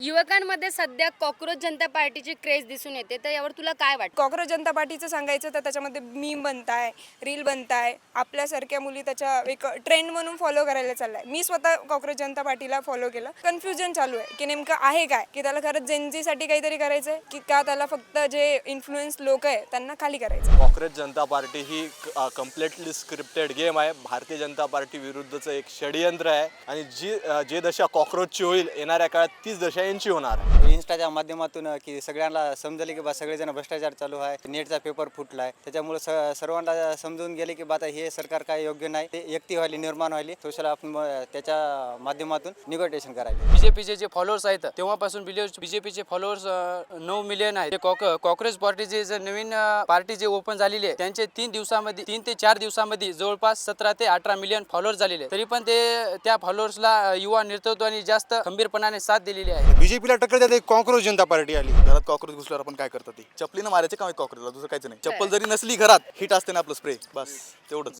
युवकांमध्ये सध्या कॉक्रोच जनता पार्टीची क्रेज दिसून येते, तर यावर तुला काय वाटतं? कॉक्रोच जनता पार्टीचं सांगायचं तर त्याच्यामध्ये मीम बनताय, रील बनताय, आपल्यासारख्या मुली त्याच्या एक ट्रेंड म्हणून फॉलो करायला चाललाय. मी स्वतः कॉक्रोच जनता पार्टीला फॉलो केलं. कन्फ्युजन चालू आहे की नेमकं आहे काय, की त्याला खरंच जेनझीसाठी काहीतरी करायचंय की का त्याला फक्त जे इन्फ्लुएन्स लोक आहे त्यांना खाली करायचं. कॉक्रोच जनता पार्टी ही कम्प्लिटली स्क्रिप्टेड गेम आहे. भारतीय जनता पार्टी विरुद्धचं एक षडयंत्र आहे आणि जे दशा कॉक्रोचची होईल येणाऱ्या काळात तीच दशा यांची होणार आहे. इन्स्टाच्या माध्यमातून की सगळ्यांना समजले की बा सगळेजण भ्रष्टाचार चालू आहे, नेटचा पेपर फुटलाय, त्याच्यामुळे सर्वांना समजून गेले की बा आता हे सरकार काय योग्य नाही, ते एकती व्हायली, निर्माण व्हायली. सोशल आपण त्याच्या माध्यमातून निगोटिएशन करायचे. बीजेपीचे जे फॉलोअर्स आहेत तेव्हापासून बीजेपीचे फॉलोअर्स 9 मिलियन आहेत. कॉक्रोच पार्टीचे जे नवीन पार्टी जे ओपन झालेली आहे त्यांचे 3 ते 4 दिवसामध्ये जवळपास 17 ते 18 मिलियन फॉलोअर्स झालेले आहेत. तरी पण ते त्या फॉलोअर्सला युवा नेतृत्वाने जास्त खंबीरपणाने साथ दिलेली आहे. बीजेपीला टक्कर देते कॉक्रोच जनता पार्टी आली. घरात कॉक्रोच घुसल्यावर आपण काय करतात ते चपलीनं मारायचे काम कॉक्रोचला, दुसरं काहीच नाही. चप्पल जरी नसली घरात हिट असते ना आपलं स्प्रे, बस तेवढंच.